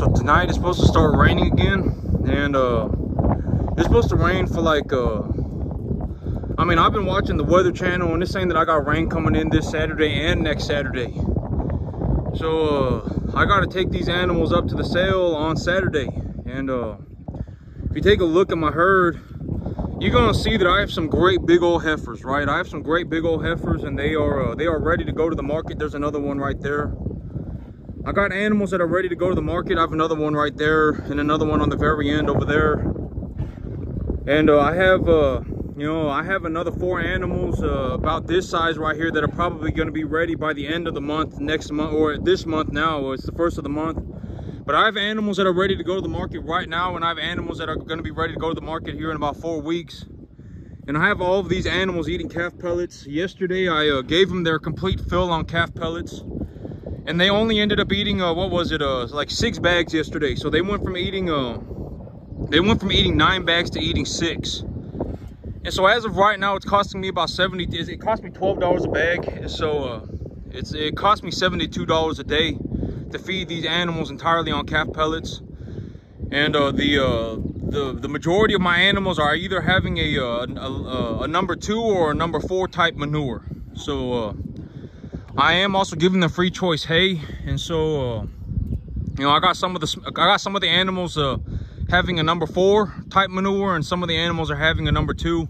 So tonight it's supposed to start raining again, and it's supposed to rain for like I mean, I've been watching the Weather Channel, and it's saying that I got rain coming in this Saturday and next Saturday. So I got to take these animals up to the sale on Saturday. And if you take a look at my herd, you're gonna see that I have some great big old heifers, right? I have some great big old heifers, and they are ready to go to the market. There's another one right there. I got animals that are ready to go to the market. I have another one right there, and another one on the very end over there. And I have you know, I have another 4 animals about this size right here that are probably going to be ready by the end of the month, next month, or this month now. It's the first of the month. But I have animals that are ready to go to the market right now, and I have animals that are going to be ready to go to the market here in about 4 weeks. And I have all of these animals eating calf pellets. Yesterday, I gave them their complete fill on calf pellets. And they only ended up eating, what was it, like 6 bags yesterday. So they went from eating 9 bags to eating 6. And so as of right now, it's costing me about it cost me $12 a bag. And so it cost me $72 a day to feed these animals entirely on calf pellets. And the majority of my animals are either having a number 2 or a number 4 type manure. So I am also giving them free choice hay. And so you know, I got some of the animals having a number 4 type manure, and some of the animals are having a number 2.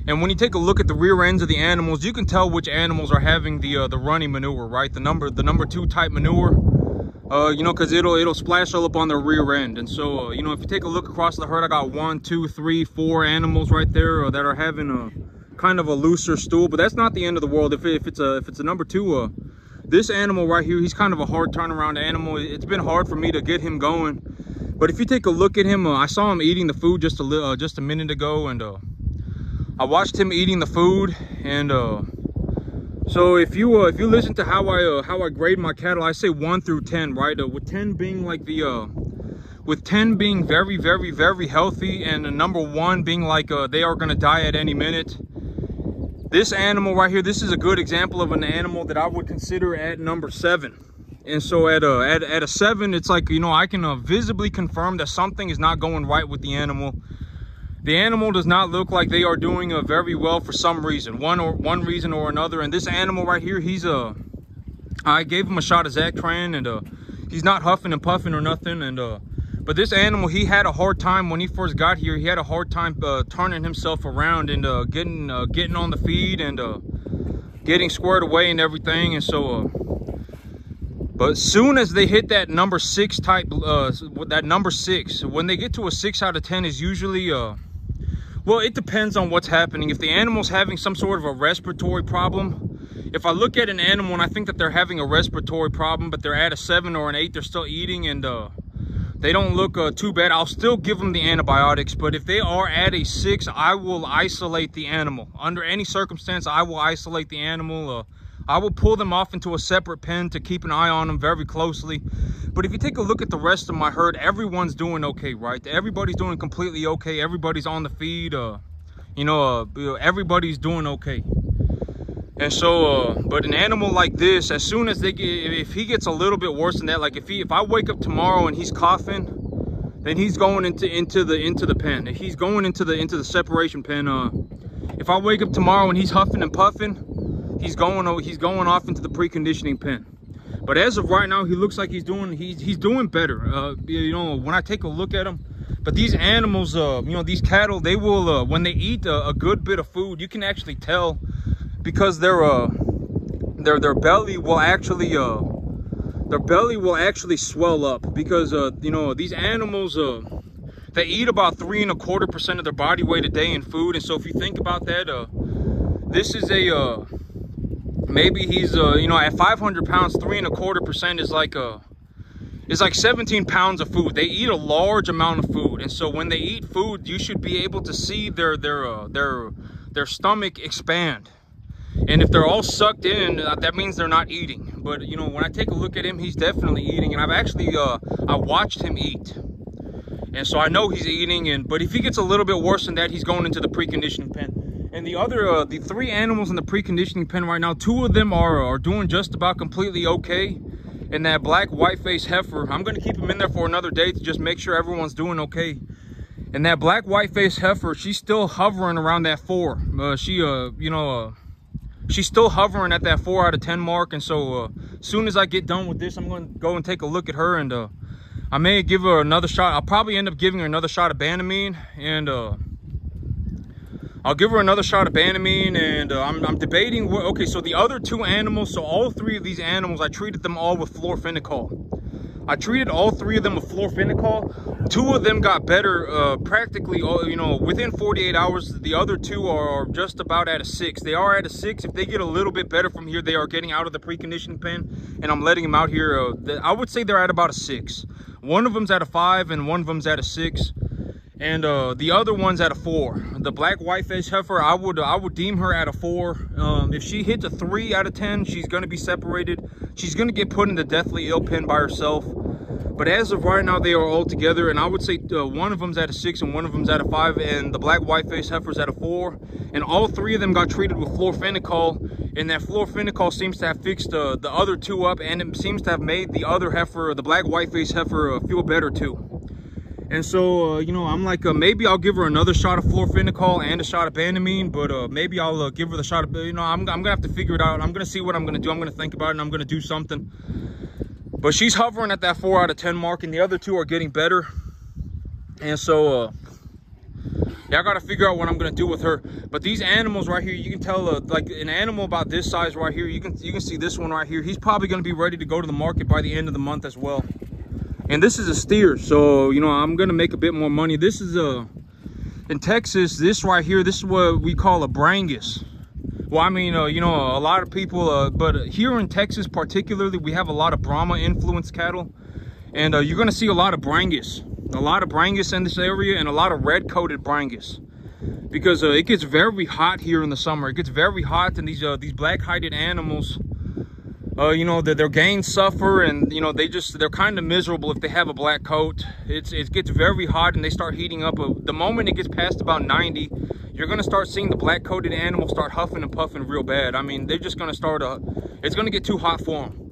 And when you take a look at the rear ends of the animals, you can tell which animals are having the runny manure, right? The number 2 type manure, you know, because it'll splash all up on their rear end. And so you know, if you take a look across the herd, I got 1, 2, 3, 4 animals right there that are having a kind of a looser stool. But that's not the end of the world. If it's a number 2, this animal right here, he's kind of a hard turnaround animal. It's been hard for me to get him going. But if you take a look at him, I saw him eating the food just a minute ago, and I watched him eating the food. And so if you listen to how I grade my cattle, I say 1 through 10, right? With 10 being like with 10 being very, very, very healthy, and number 1 being like they are gonna die at any minute. This animal right here, this is a good example of an animal that I would consider at number 7. And so at a 7, it's like, you know, I can visibly confirm that something is not going right with the animal. The animal does not look like they are doing very well for some reason, one reason or another. And this animal right here, I gave him a shot of Zactran, and he's not huffing and puffing or nothing. And but this animal, he had a hard time when he first got here. He had a hard time turning himself around and getting on the feed and getting squared away and everything. And so but soon as they hit that number 6 type, that number 6, when they get to a 6 out of 10 is usually, well, it depends on what's happening. If the animal's having some sort of a respiratory problem, if I look at an animal and I think that they're having a respiratory problem, but they're at a 7 or an 8, they're still eating, and they don't look too bad, I'll still give them the antibiotics. But if they are at a 6, I will isolate the animal. Under any circumstance, I will isolate the animal. I will pull them off into a separate pen to keep an eye on them very closely. But if you take a look at the rest of my herd, everyone's doing okay, right? Everybody's doing completely okay. Everybody's on the feed. You know, everybody's doing okay. And so, but an animal like this, as soon as if he gets a little bit worse than that, like if I wake up tomorrow and he's coughing, then he's going into the pen. If he's going into the separation pen, if I wake up tomorrow and he's huffing and puffing, he's going off into the preconditioning pen. But as of right now, he looks like he's doing better. You know, when I take a look at him. But these animals, you know, these cattle, they will when they eat a good bit of food, you can actually tell, because their belly will actually swell up, because you know, these animals they eat about 3.25% of their body weight a day in food. And so if you think about that, this is a maybe he's you know, at 500 pounds, 3.25% is like 17 pounds of food. They eat a large amount of food. And so when they eat food, you should be able to see their stomach expand. And if they're all sucked in, that means they're not eating. But you know, when I take a look at him, he's definitely eating. And I've actually I watched him eat, and so I know he's eating. But if he gets a little bit worse than that, he's going into the preconditioning pen. And the other, the 3 animals in the preconditioning pen right now, 2 of them are doing just about completely okay. and that black white-faced heifer. I'm going to keep them in there for another day to just make sure everyone's doing okay. And that black white-faced heifer, she's still hovering around that 4. She's still hovering at that 4 out of 10 mark. And so as soon as I get done with this, I'm going to go and take a look at her, and I may give her another shot. I'll probably end up giving her another shot of Banamine, and I'll give her another shot of Banamine, and I'm debating what. Okay, so the other 2 animals, so all 3 of these animals, I treated them all with fluorphenicol. I treated all 3 of them with fluorphenicol. 2 of them got better practically, within 48 hours. The other 2 are just about at a 6. They are at a 6. If they get a little bit better from here, they are getting out of the preconditioning pen, and I'm letting them out here. I would say they're at about a 6. One of them's at a 5, and one of them's at a 6. And the other one's at a 4. The black white-faced heifer, I would deem her at a 4. If she hits a 3 out of 10, she's going to be separated. She's going to get put in the deathly ill pen by herself. But as of right now, they are all together, and I would say one of them's at a 6 and one of them's at a 5, and the black white-faced heifer's at a 4. And all 3 of them got treated with fluorphenicol, and that fluorphenicol seems to have fixed the other 2 up, and it seems to have made the other heifer, the black white-faced heifer, feel better too. And so, I'm like, maybe I'll give her another shot of fluorphenicol and a shot of Banamine, but maybe I'll give her the shot of, I'm going to have to figure it out. I'm going to see what I'm going to do. I'm going to think about it, and I'm going to do something. But she's hovering at that 4 out of 10 mark, and the other 2 are getting better. And so, yeah, I got to figure out what I'm going to do with her. But these animals right here, you can tell, like an animal about this size right here, you can see this one right here. He's probably going to be ready to go to the market by the end of the month as well. And this is a steer, so I'm gonna make a bit more money. This is in Texas, this right here, this is what we call a Brangus. Well, I mean, a lot of people, but here in Texas particularly, we have a lot of Brahma influenced cattle, and you're gonna see a lot of Brangus in this area, and a lot of red coated Brangus, because it gets very hot here in the summer. It gets very hot, and these black hided animals, their gains suffer, and they're kind of miserable if they have a black coat. It gets very hot, and they start heating up. The moment it gets past about 90, you're gonna start seeing the black coated animals start huffing and puffing real bad. I mean, they're just gonna start it's gonna get too hot for them.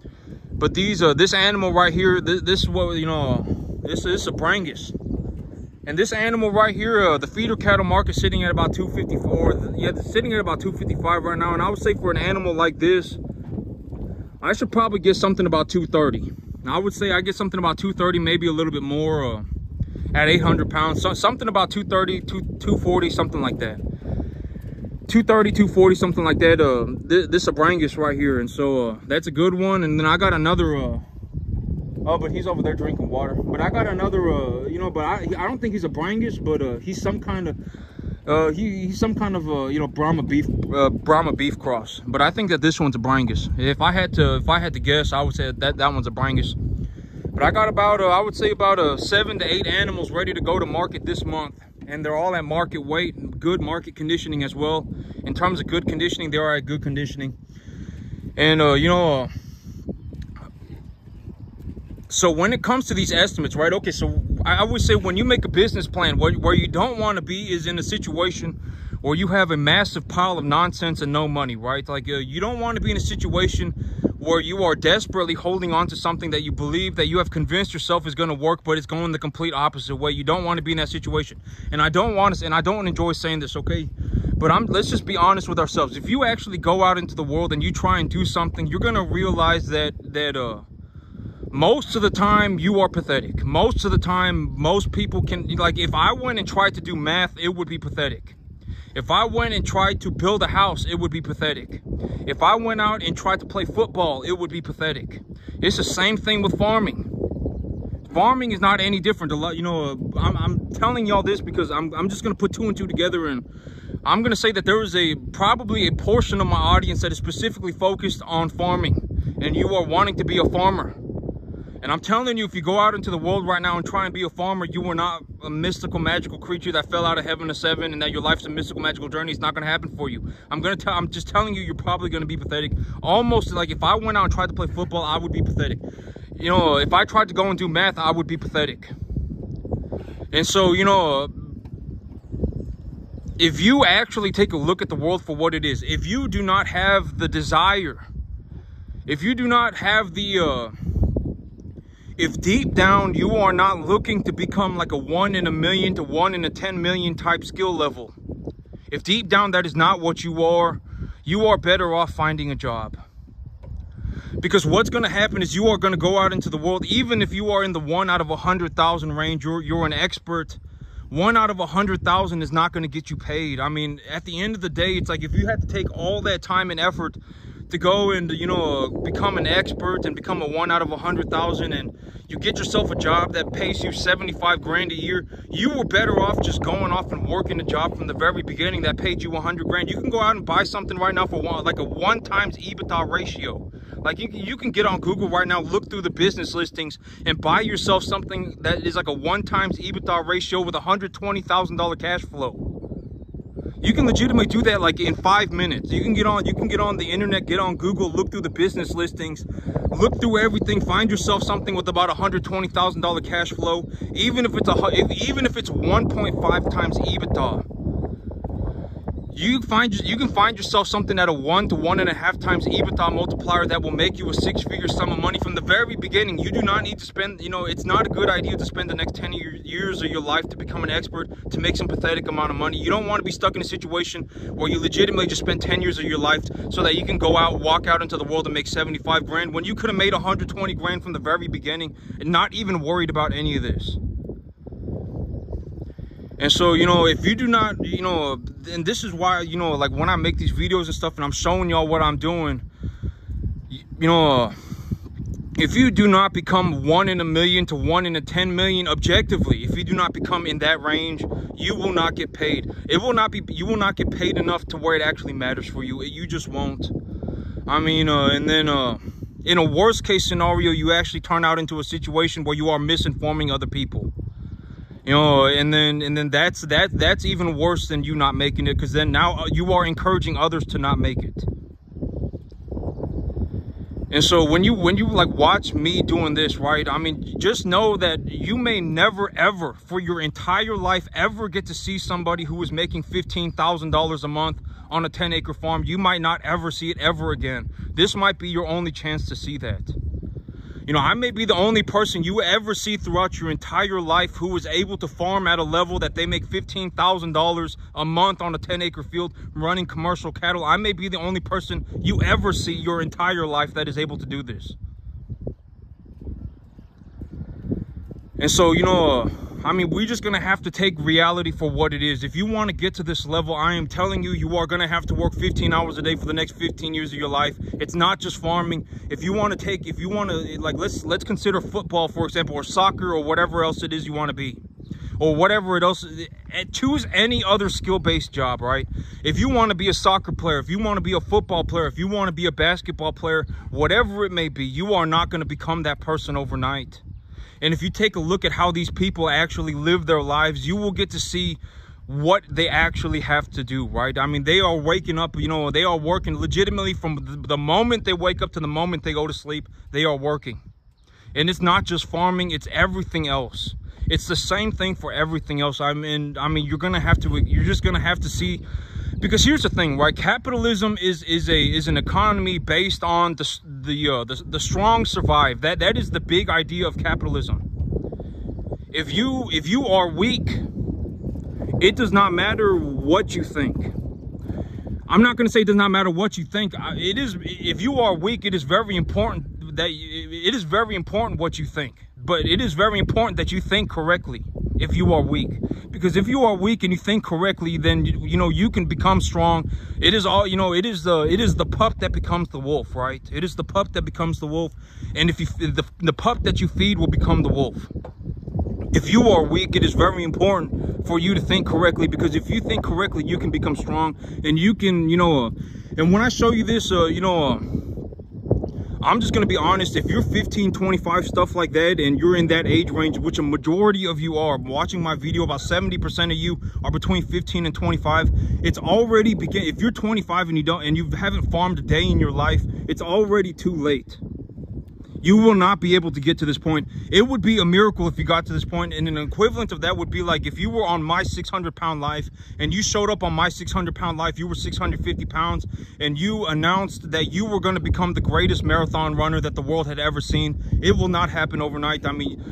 But this animal right here, this is what this is a Brangus. And this animal right here, the feeder cattle market sitting at about 254. Yeah, it's sitting at about 255 right now, and I would say for an animal like this, I should probably get something about 230. I would say I get something about 230, maybe a little bit more at 800 pounds. So, something about 230, 240, something like that. 230, 240, something like that. This is a Brangus right here. And so that's a good one. And then I got another, oh, but he's over there drinking water. But I got another, but I don't think he's a Brangus, but he's some kind of, he's some kind of Brahma beef cross. But I think that this one's a Brangus. If I had to guess, I would say that one's a Brangus. But I got about I would say about 7 to 8 animals ready to go to market this month, and they're all at market weight and good market conditioning as well. In terms of good conditioning, they are at good conditioning. And so when it comes to these estimates, right? Okay, so I would say when you make a business plan, where you don't want to be is in a situation where you have a massive pile of nonsense and no money, right? Like you don't want to be in a situation where you are desperately holding on to something that you believe, that you have convinced yourself is going to work, but it's going the complete opposite way. You don't want to be in that situation. And I don't want to, and I don't enjoy saying this, okay? But let's just be honest with ourselves. If you actually go out into the world and you try and do something, you're going to realize that most of the time you are pathetic. Most of the time, most people can, like, if I went and tried to do math, it would be pathetic. If I went and tried to build a house, it would be pathetic. If I went out and tried to play football, it would be pathetic. It's the same thing with farming. Farming is not any different. I'm telling y'all this because I'm just going to put 2 and 2 together, and I'm going to say that there is probably a portion of my audience that is specifically focused on farming, and you are wanting to be a farmer. And I'm telling you, if you go out into the world right now and try and be a farmer, you are not a mystical, magical creature that fell out of heaven to 7, and that your life's a mystical, magical journey. It's not going to happen for you. I'm just telling you, you're probably going to be pathetic. Almost like if I went out and tried to play football, I would be pathetic. If I tried to go and do math, I would be pathetic. And so, if you actually take a look at the world for what it is, if you do not have the desire, if you do not have the if deep down you are not looking to become like a 1 in a million to 1 in a 10 million type skill level, if deep down that is not what you are better off finding a job. Because what's going to happen is you are going to go out into the world, even if you are in the 1 out of 100,000 range, you're an expert. 1 out of 100,000 is not going to get you paid. I mean, at the end of the day, it's like if you had to take all that time and effort to go and, you know, become an expert and become a 1 out of 100,000, and you get yourself a job that pays you 75 grand a year, you were better off just going off and working a job from the very beginning that paid you 100 grand. You can go out and buy something right now for like a 1 times EBITDA ratio. Like you can get on Google right now, look through the business listings and buy yourself something that is like a 1 times EBITDA ratio with $120,000 cash flow. You can legitimately do that like in 5 minutes. You can get on the internet, get on Google, look through the business listings, look through everything, find yourself something with about $120,000 cash flow, even if it's 1.5 times EBITDA. You can find yourself something at a 1 to 1.5 times EBITDA multiplier that will make you a 6-figure sum of money from the very beginning. You do not need to spend, you know, it's not a good idea to spend the next 10 years of your life to become an expert, to make some pathetic amount of money. You don't want to be stuck in a situation where you legitimately just spend 10 years of your life so that you can go out, walk out into the world and make 75 grand when you could have made 120 grand from the very beginning and not even worried about any of this. And so, you know, if you do not, you know, and this is why, you know, like when I make these videos and stuff and I'm showing y'all what I'm doing, you know, if you do not become 1 in a million to 1 in a 10 million objectively, if you do not become in that range, you will not get paid. You will not get paid enough to where it actually matters for you. You just won't. I mean, and then, in a worst case scenario, you actually turn out into a situation where you are misinforming other people. You know, and then that's even worse than you not making it, because then now you are encouraging others to not make it. And so when you like watch me doing this, right, I mean, just know that you may never ever for your entire life ever get to see somebody who is making $15,000 a month on a 10-acre farm. You might not ever see it ever again. This might be your only chance to see that. You know, I may be the only person you ever see throughout your entire life who is able to farm at a level that they make $15,000 a month on a 10-acre field running commercial cattle. I may be the only person you ever see your entire life that is able to do this. And so, you know, I mean, we're just going to have to take reality for what it is. If you want to get to this level, I am telling you, you are going to have to work 15 hours a day for the next 15 years of your life. It's not just farming. If you want to, like, let's consider football, for example, or soccer, or whatever else it is you want to be, or whatever it else. Choose any other skill-based job, right? If you want to be a soccer player, if you want to be a football player, if you want to be a basketball player, whatever it may be, you are not going to become that person overnight. And if you take a look at how these people actually live their lives, you will get to see what they actually have to do, right? I mean, they are waking up, you know, they are working legitimately from the moment they wake up to the moment they go to sleep. They are working. And it's not just farming, it's everything else. It's the same thing for everything else. I mean, you're just gonna have to see, because here's the thing, right? Capitalism is an economy based on the strong survive. That is the big idea of capitalism. If you are weak, it does not matter what you think. I'm not going to say it does not matter what you think. It is, if you are weak, it is very important what you think. But it is very important that you think correctly if you are weak. Because if you are weak and you think correctly, then you know you can become strong. It is all, you know, it is the pup that becomes the wolf, right? It is the pup that becomes the wolf, and if you the pup that you feed will become the wolf. If you are weak, it is very important for you to think correctly, because if you think correctly, you can become strong, and you can, you know, and when I show you this, you know, I'm just going to be honest, if you're 15, 25, stuff like that, and you're in that age range, which a majority of you are watching my video, about 70% of you are between 15 and 25, it's already if you're 25 and you haven't farmed a day in your life, it's already too late. You will not be able to get to this point. It would be a miracle if you got to this point, and an equivalent of that would be like if you were on my 600-pound life and you showed up on my 600-pound life, you were 650 pounds, and you announced that you were going to become the greatest marathon runner that the world had ever seen. It will not happen overnight. I mean,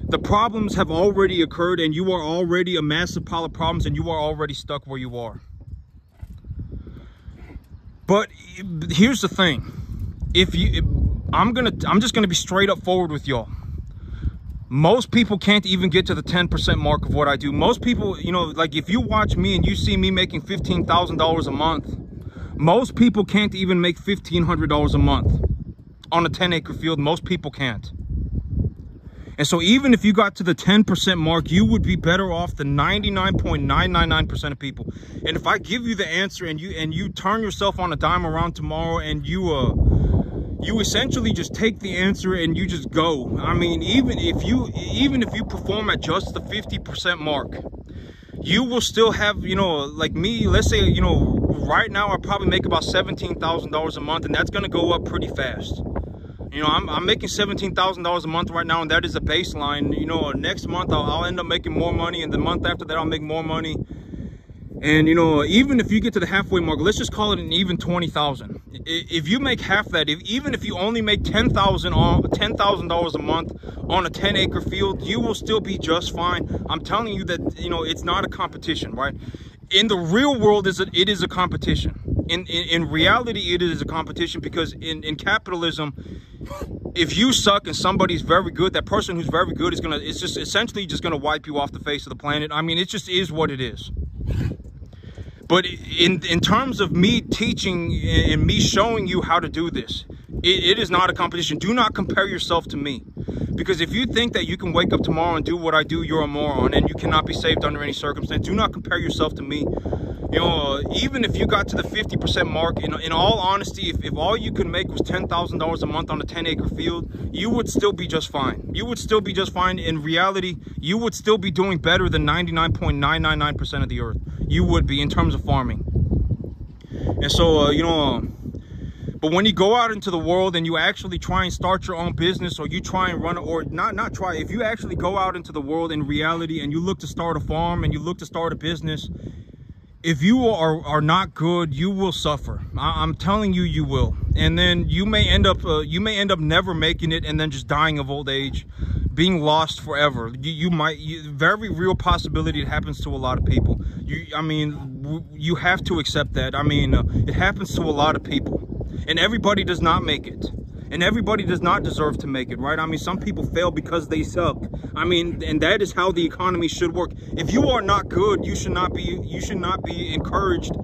the problems have already occurred, and you are already a massive pile of problems, and you are already stuck where you are. But here's the thing. I'm just gonna be straight up forward with y'all. Most people can't even get to the 10% mark of what I do. Most people, you know, like if you watch me and you see me making $15,000 a month, most people can't even make $1,500 a month on a 10-acre field. Most people can't. And so even if you got to the 10% mark, you would be better off than 99.999% of people. And if I give you the answer and you turn yourself on a dime around tomorrow and you essentially just take the answer and you just go. I mean, even if you perform at just the 50% mark, you will still have, you know, like me, let's say, you know, right now I probably make about $17,000 a month, and that's going to go up pretty fast. You know, I'm making $17,000 a month right now, and that is a baseline. You know, next month I'll end up making more money, and the month after that I'll make more money. And, you know, even if you get to the halfway mark, let's just call it an even 20,000. If you make half that, even if you only make $10,000 a month on a 10-acre field, you will still be just fine. I'm telling you that, you know, it's not a competition, right? In the real world, it is a competition. In reality, it is a competition, because in capitalism, if you suck and somebody's very good, that person who's very good is just essentially just gonna wipe you off the face of the planet. I mean, it just is what it is. But in terms of me teaching and me showing you how to do this, it is not a competition. Do not compare yourself to me. Because if you think that you can wake up tomorrow and do what I do, you're a moron, and you cannot be saved under any circumstance. Do not compare yourself to me. You know, even if you got to the 50% mark, in all honesty, if all you could make was $10,000 a month on a 10-acre field, you would still be just fine. You would still be just fine. In reality, you would still be doing better than 99.999% of the earth. You would be, in terms of farming. And so, you know, but when you go out into the world and you actually try and start your own business, or you try and run, or not try, if you actually go out into the world in reality and you look to start a farm and you look to start a business, if you are not good, you will suffer. I'm telling you, you will. And then you may end up never making it, and then just dying of old age, being lost forever. Very real possibility. It happens to a lot of people. I mean, you have to accept that. I mean, it happens to a lot of people, and everybody does not make it. And everybody does not deserve to make it, right? I mean, some people fail because they suck. I mean, and that is how the economy should work. If you are not good, you should not be encouraged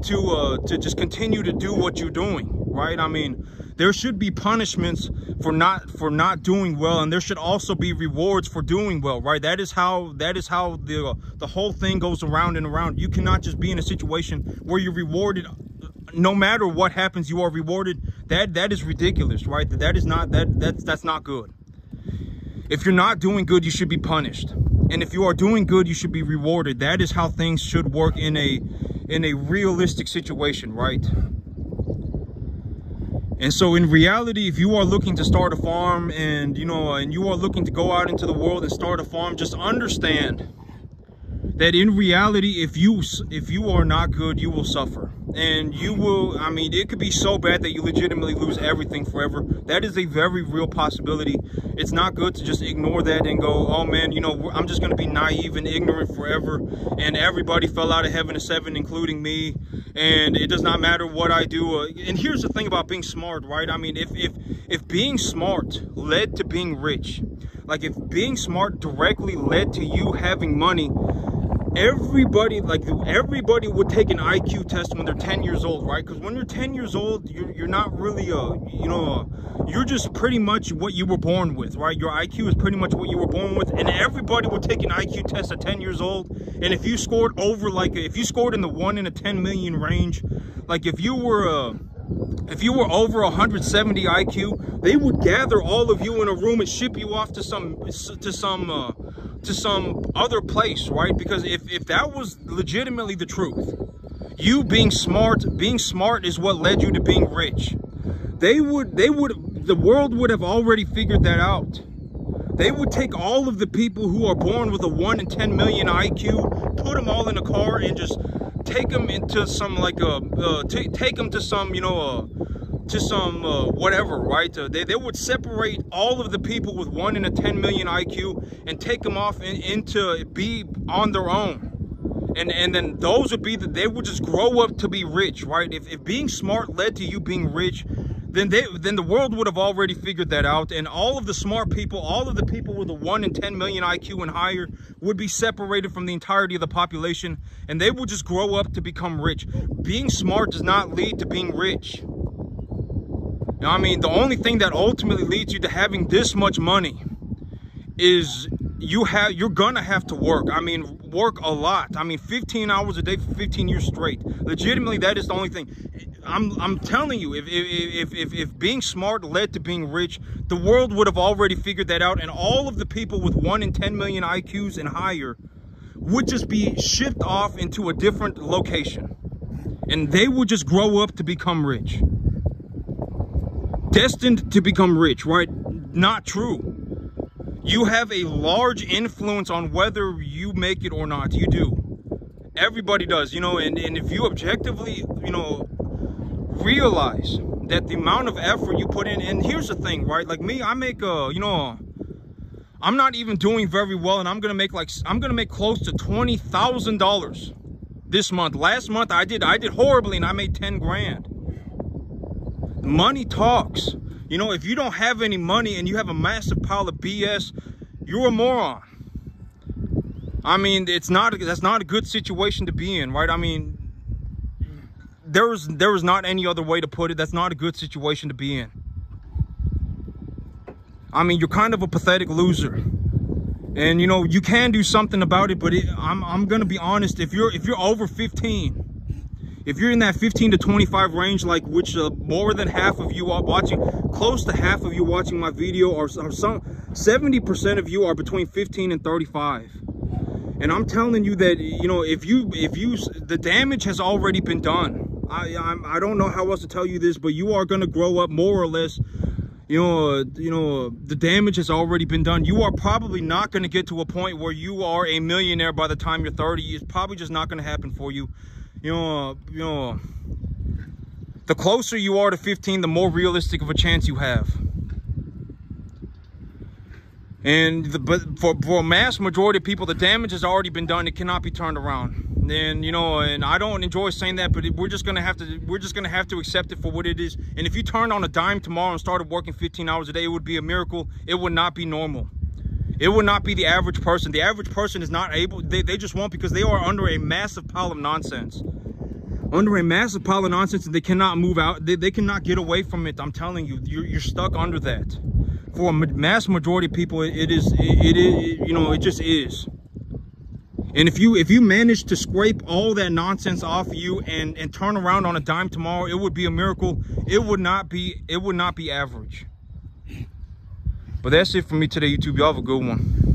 to just continue to do what you're doing, right? I mean, there should be punishments for not doing well, and there should also be rewards for doing well, right? That is how the whole thing goes around and around. You cannot just be in a situation where you're rewarded. No matter what happens, you are rewarded. That is ridiculous, right? That's not good. If you're not doing good, you should be punished. And if you are doing good, you should be rewarded. That is how things should work in a realistic situation, right? And so in reality, if you are looking to start a farm, and you know, and you are looking to go out into the world and start a farm, just understand that in reality, if you are not good, you will suffer. And you will, I mean, it could be so bad that you legitimately lose everything forever. That is a very real possibility. It's not good to just ignore that and go, oh man, you know, I'm just going to be naive and ignorant forever, and everybody fell out of heaven to seven, including me, and it does not matter what I do. And here's the thing about being smart, right? I mean, if being smart led to being rich, like if being smart directly led to you having money, everybody would take an IQ test when they're 10 years old, right? Because when you're 10 years old, you're not really you're just pretty much what you were born with, right? Your IQ is pretty much what you were born with, and everybody would take an IQ test at 10 years old. And if you scored over, if you scored in the 1 in a 10 million range, like if you were over 170 IQ, they would gather all of you in a room and ship you off to some other place, right? Because if that was legitimately the truth, you being smart is what led you to being rich. They would the world would have already figured that out. They would take all of the people who are born with a 1 in 10 million IQ, put them all in a car, and just take them into some take them to some, you know, whatever, right? They would separate all of the people with 1 in a 10 million IQ and take them off into be on their own. And then those would be they would just grow up to be rich, right? If being smart led to you being rich, then the world would have already figured that out, and all of the smart people, all of the people with a 1 in 10 million IQ and higher would be separated from the entirety of the population, and they would just grow up to become rich. Being smart does not lead to being rich. You know, I mean, the only thing that ultimately leads you to having this much money is you're gonna have to work. I mean, work a lot. I mean, 15 hours a day for 15 years straight. Legitimately, that is the only thing. I'm telling you, if being smart led to being rich, the world would have already figured that out, and all of the people with 1 in 10 million IQs and higher would just be shipped off into a different location, and they would just grow up to become rich. Destined to become rich, right? Not true. You have a large influence on whether you make it or not. You do. Everybody does, you know, and if you objectively, you know, realize that the amount of effort you put in, and here's the thing, right? Like me, I make you know, I'm not even doing very well, and I'm gonna make close to $20,000 this month. Last month I did horribly, and I made 10 grand. Money talks. You know, if you don't have any money and you have a massive pile of BS, you're a moron. I mean, that's not a good situation to be in, right? I mean, there is not any other way to put it. That's not a good situation to be in. I mean, you're kind of a pathetic loser, and you know you can do something about it. But I'm gonna be honest. If you're over 15. If you're in that 15 to 25 range, like which more than half of you are watching, close to half of you watching my video, or some 70% of you are between 15 and 35. And I'm telling you that, you know, if the damage has already been done. I don't know how else to tell you this, but you are going to grow up more or less. You know, the damage has already been done. You are probably not going to get to a point where you are a millionaire by the time you're 30. It's probably just not going to happen for you. You know, the closer you are to 15, the more realistic of a chance you have. But for a mass majority of people, the damage has already been done. It cannot be turned around. And you know, and I don't enjoy saying that, but we're just gonna have to accept it for what it is. And if you turned on a dime tomorrow and started working 15 hours a day, it would be a miracle. It would not be normal. It would not be the average person. The average person is not able, they just won't, because they are under a massive pile of nonsense. Under a massive pile of nonsense, and they cannot move out. They cannot get away from it. I'm telling you, you're stuck under that. For a mass majority of people, it is, you know, it just is. And if you manage to scrape all that nonsense off of you and turn around on a dime tomorrow, it would be a miracle. It would not be average. But that's it for me today, YouTube. Y'all have a good one.